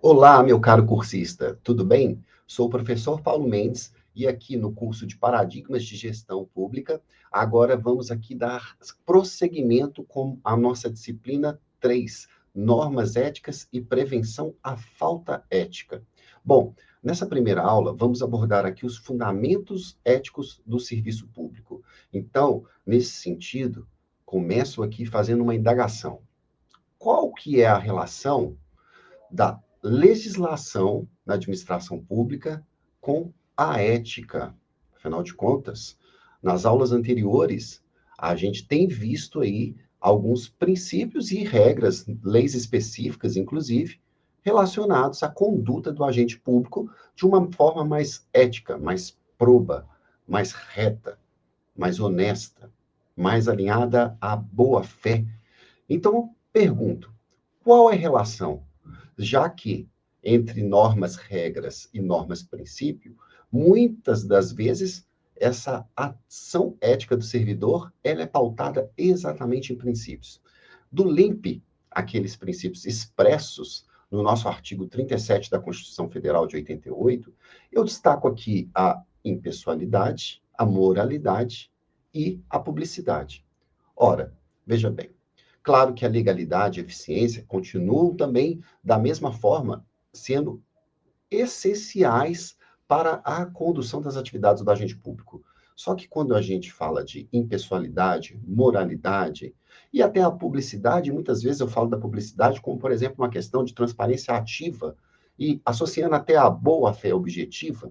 Olá, meu caro cursista, tudo bem? Sou o professor Paulo Mendes e aqui no curso de Paradigmas de Gestão Pública, agora vamos aqui dar prosseguimento com a nossa disciplina 3, Normas Éticas e Prevenção à Falta Ética. Bom, nessa primeira aula, vamos abordar aqui os fundamentos éticos do serviço público. Então, nesse sentido, começo aqui fazendo uma indagação. Qual que é a relação da legislação na administração pública com a ética? Afinal de contas, nas aulas anteriores, a gente tem visto aí alguns princípios e regras, leis específicas, inclusive, relacionados à conduta do agente público de uma forma mais ética, mais proba, mais reta, mais honesta, mais alinhada à boa-fé. Então, pergunto, qual é a relação? Já que entre normas, regras e normas, princípio, muitas das vezes essa ação ética do servidor, ela é pautada exatamente em princípios. Do LIMP, aqueles princípios expressos no nosso artigo 37 da Constituição Federal de 88, eu destaco aqui a impessoalidade, a moralidade e a publicidade. Ora, veja bem, claro que a legalidade e a eficiência continuam também, da mesma forma, sendo essenciais para a condução das atividades do agente público. Só que quando a gente fala de impessoalidade, moralidade e até a publicidade, muitas vezes eu falo da publicidade como, por exemplo, uma questão de transparência ativa e associando até a boa-fé objetiva,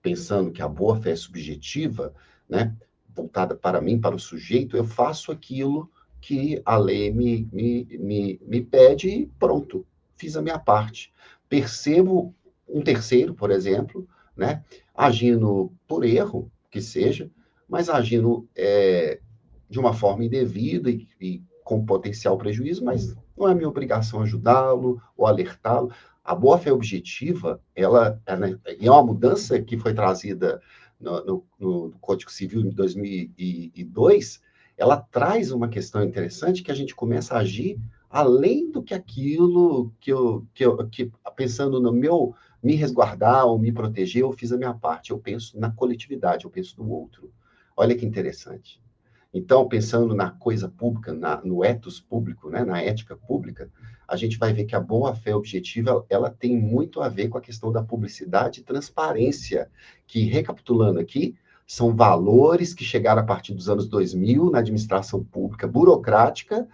pensando que a boa-fé é subjetiva, né, voltada para mim, para o sujeito, eu faço aquilo que a lei me pede e pronto, fiz a minha parte. Percebo um terceiro, por exemplo, né, agindo por erro, que seja, mas agindo de uma forma indevida e com potencial prejuízo, mas não é minha obrigação ajudá-lo ou alertá-lo. A boa-fé objetiva, ela é uma mudança que foi trazida no Código Civil em 2002, ela traz uma questão interessante que a gente começa a agir além do que aquilo que pensando no meu me resguardar ou me proteger, eu fiz a minha parte. Eu penso na coletividade, eu penso no outro. Olha que interessante. Então, pensando na coisa pública, no ethos público, né, na ética pública, a gente vai ver que a boa-fé objetiva, ela tem muito a ver com a questão da publicidade e transparência, que, recapitulando aqui, são valores que chegaram a partir dos anos 2000 na administração pública burocrática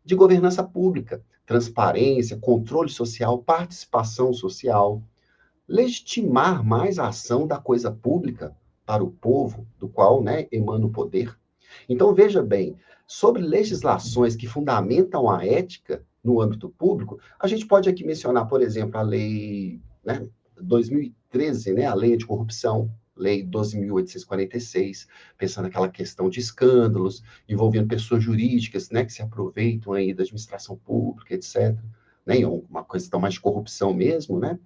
de governança pública. Transparência, controle social, participação social, legitimar mais a ação da coisa pública para o povo, do qual, né, emana o poder. Então, veja bem, sobre legislações que fundamentam a ética no âmbito público, a gente pode aqui mencionar, por exemplo, a lei, né, 2013, né, a lei anticorrupção, lei 12.846, pensando naquela questão de escândalos envolvendo pessoas jurídicas, né, que se aproveitam aí da administração pública, etc., né, uma questão mais de corrupção mesmo, né,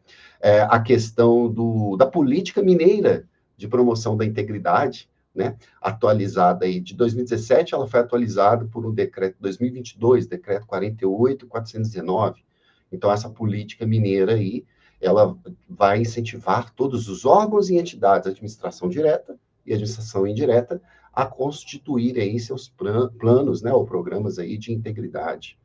a questão da política mineira de promoção da integridade, né, atualizada aí de 2017, ela foi atualizada por um decreto 2022, decreto 48.419. Então, essa política mineira aí, ela vai incentivar todos os órgãos e entidades, administração direta e administração indireta, a constituir aí seus planos, né, ou programas aí de integridade.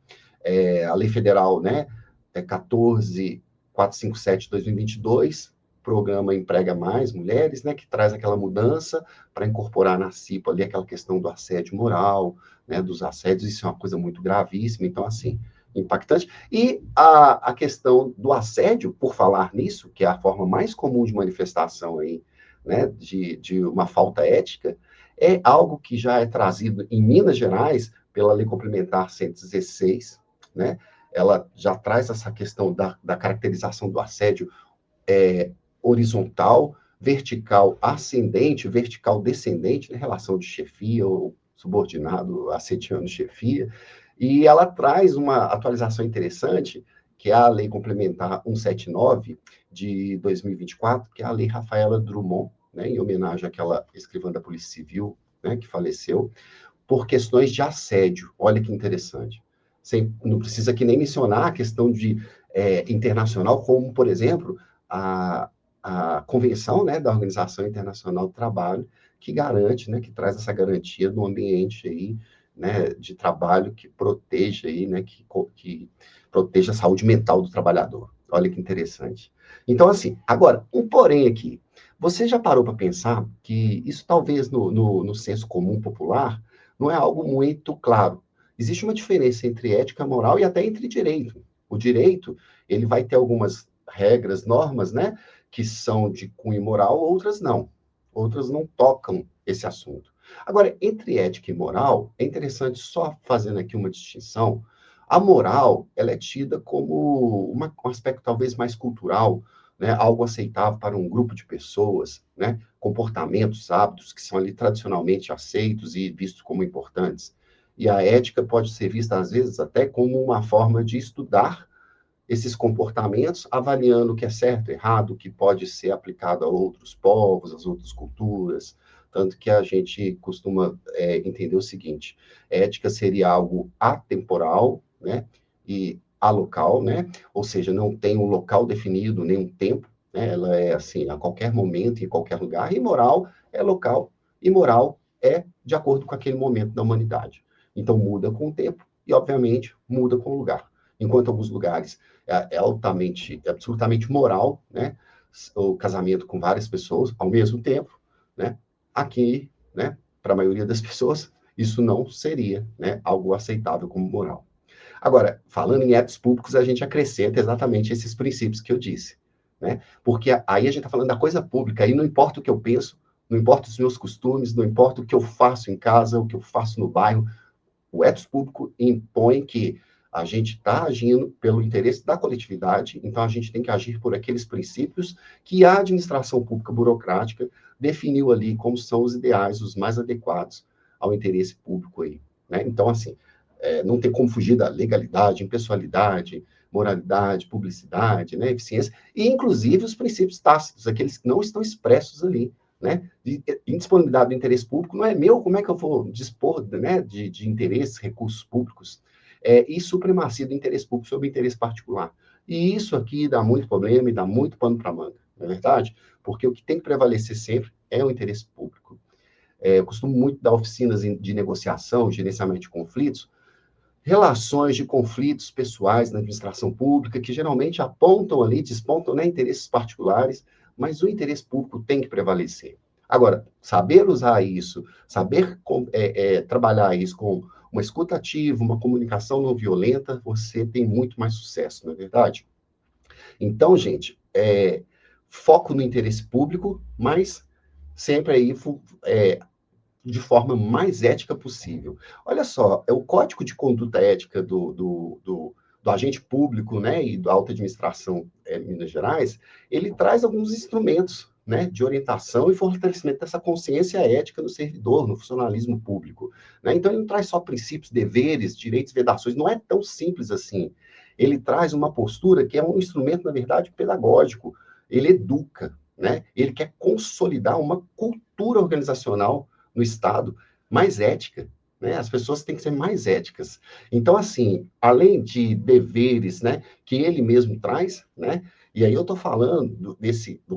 A lei federal, né, 14.457 de 2022, programa Emprega Mais Mulheres, né, que traz aquela mudança para incorporar na CIPA ali aquela questão do assédio moral, né, dos assédios, isso é uma coisa muito gravíssima, então, assim, impactante. E a questão do assédio, por falar nisso, que é a forma mais comum de manifestação aí, né, de uma falta ética, é algo que já é trazido em Minas Gerais pela Lei Complementar 116, né, ela já traz essa questão da caracterização do assédio horizontal, vertical ascendente, vertical descendente, né, relação de chefia ou subordinado assediando chefia, e ela traz uma atualização interessante, que é a Lei Complementar 179 de 2024, que é a Lei Rafaela Drummond, né, em homenagem àquela escrivã da Polícia Civil, né, que faleceu, por questões de assédio. Olha que interessante. Não precisa aqui nem mencionar a questão de internacional, como, por exemplo, a Convenção, né, da Organização Internacional do Trabalho, que garante, né, que traz essa garantia do ambiente aí, né, de trabalho que proteja aí, né, que proteja a saúde mental do trabalhador. Olha que interessante. Então, assim, agora, um porém aqui. Você já parou para pensar que isso talvez no senso comum popular não é algo muito claro. Existe uma diferença entre ética, moral e até entre direito. O direito, ele vai ter algumas regras, normas, né, que são de cunho moral, outras não. Outras não tocam esse assunto. Agora, entre ética e moral, é interessante só fazendo aqui uma distinção. A moral, ela é tida como um aspecto talvez mais cultural, né, algo aceitável para um grupo de pessoas, né, comportamentos, hábitos que são ali tradicionalmente aceitos e vistos como importantes. E a ética pode ser vista, às vezes, até como uma forma de estudar esses comportamentos, avaliando o que é certo, errado, o que pode ser aplicado a outros povos, às outras culturas. Tanto que a gente costuma entender o seguinte: ética seria algo atemporal, né? E alocal, né? Ou seja, não tem um local definido, nem um tempo, né? Ela é assim, a qualquer momento, em qualquer lugar. E moral é local, e moral é de acordo com aquele momento da humanidade. Então, muda com o tempo e, obviamente, muda com o lugar. Enquanto alguns lugares altamente, absolutamente moral, né? O casamento com várias pessoas ao mesmo tempo, né? Aqui, né? Para a maioria das pessoas, isso não seria, né? Algo aceitável como moral. Agora, falando em etos públicos, a gente acrescenta exatamente esses princípios que eu disse, né? Porque aí a gente está falando da coisa pública, aí não importa o que eu penso, não importa os meus costumes, não importa o que eu faço em casa, o que eu faço no bairro, o etos público impõe que a gente está agindo pelo interesse da coletividade, então a gente tem que agir por aqueles princípios que a administração pública burocrática definiu ali como são os ideais, os mais adequados ao interesse público aí, né? Então, assim, não tem como fugir da legalidade, impessoalidade, moralidade, publicidade, né, eficiência, e inclusive os princípios tácitos, aqueles que não estão expressos ali, né? De indisponibilidade do interesse público não é meu, como é que eu vou dispor, né, de interesses, recursos públicos, e supremacia do interesse público sobre o interesse particular. E isso aqui dá muito problema e dá muito pano para manga, não é verdade? Porque o que tem que prevalecer sempre é o interesse público. Eu costumo muito dar oficinas de negociação, gerenciamento de conflitos, relações de conflitos pessoais na administração pública, que geralmente apontam ali, despontam, né, interesses particulares, mas o interesse público tem que prevalecer. Agora, saber usar isso, saber trabalhar isso com uma escuta ativa, uma comunicação não violenta, você tem muito mais sucesso, não é verdade? Então, gente, foco no interesse público, mas sempre aí de forma mais ética possível. Olha só, é o Código de Conduta Ética do agente público, né, e da alta administração em Minas Gerais, ele traz alguns instrumentos, né, de orientação e fortalecimento dessa consciência ética no servidor, no funcionalismo público, né? Então, ele não traz só princípios, deveres, direitos, vedações, não é tão simples assim. Ele traz uma postura que é um instrumento, na verdade, pedagógico. Ele educa, né? Ele quer consolidar uma cultura organizacional no Estado mais ética, né? As pessoas têm que ser mais éticas. Então, assim, além de deveres, né, que ele mesmo traz, né? E aí eu estou falando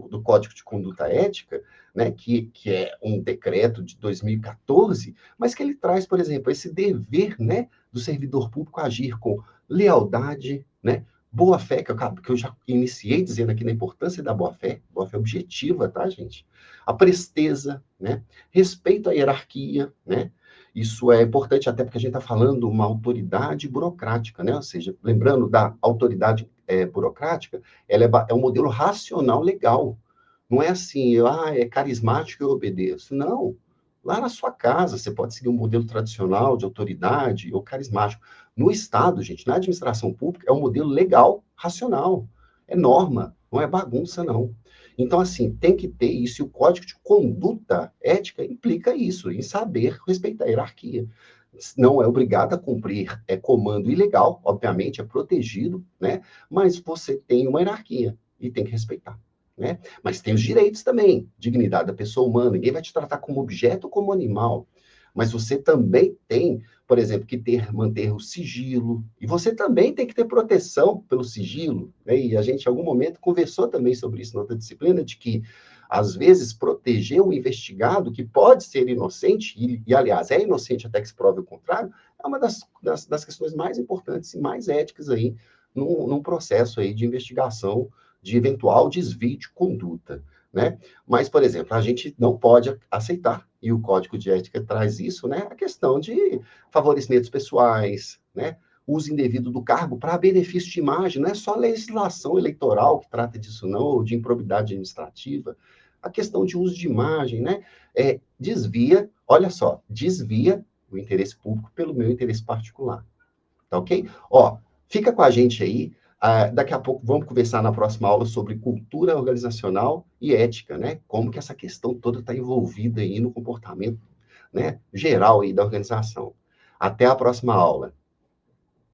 do Código de Conduta Ética, né, que é um decreto de 2014, mas que ele traz, por exemplo, esse dever, né, do servidor público agir com lealdade, né, boa-fé, que eu já iniciei dizendo aqui na importância da boa-fé objetiva, tá, gente? A presteza, né? Respeito à hierarquia, né? Isso é importante até porque a gente está falando de uma autoridade burocrática, né? Ou seja, lembrando da autoridade burocrática, ela é um modelo racional legal. Não é assim, é carismático e eu obedeço. Não. Lá na sua casa, você pode seguir um modelo tradicional de autoridade ou carismático. No Estado, gente, na administração pública, é um modelo legal, racional. É norma, não é bagunça, não. Então, assim, tem que ter isso, e o Código de Conduta Ética implica isso, em saber respeitar a hierarquia. Não é obrigado a cumprir comando ilegal, obviamente, é protegido, né? Mas você tem uma hierarquia e tem que respeitar, né? Mas tem os direitos também, dignidade da pessoa humana, ninguém vai te tratar como objeto ou como animal. mas você também tem, por exemplo, que manter o sigilo, e você também tem que ter proteção pelo sigilo, né? E a gente, em algum momento, conversou também sobre isso na outra disciplina, de que, às vezes, proteger um investigado, que pode ser inocente, aliás, é inocente até que se prove o contrário, é uma das questões mais importantes e mais éticas aí, num processo aí de investigação de eventual desvio de conduta, né? Mas, por exemplo, a gente não pode aceitar, e o Código de Ética traz isso, né? A questão de favorecimentos pessoais, né? Uso indevido do cargo para benefício de imagem, não é só a legislação eleitoral que trata disso, não, ou de improbidade administrativa. A questão de uso de imagem, né? Desvia, olha só, desvia o interesse público pelo meu interesse particular. Tá ok? Ó, fica com a gente aí. Daqui a pouco vamos conversar na próxima aula sobre cultura organizacional e ética, né? Como que essa questão toda está envolvida aí no comportamento, né, geral aí da organização. Até a próxima aula.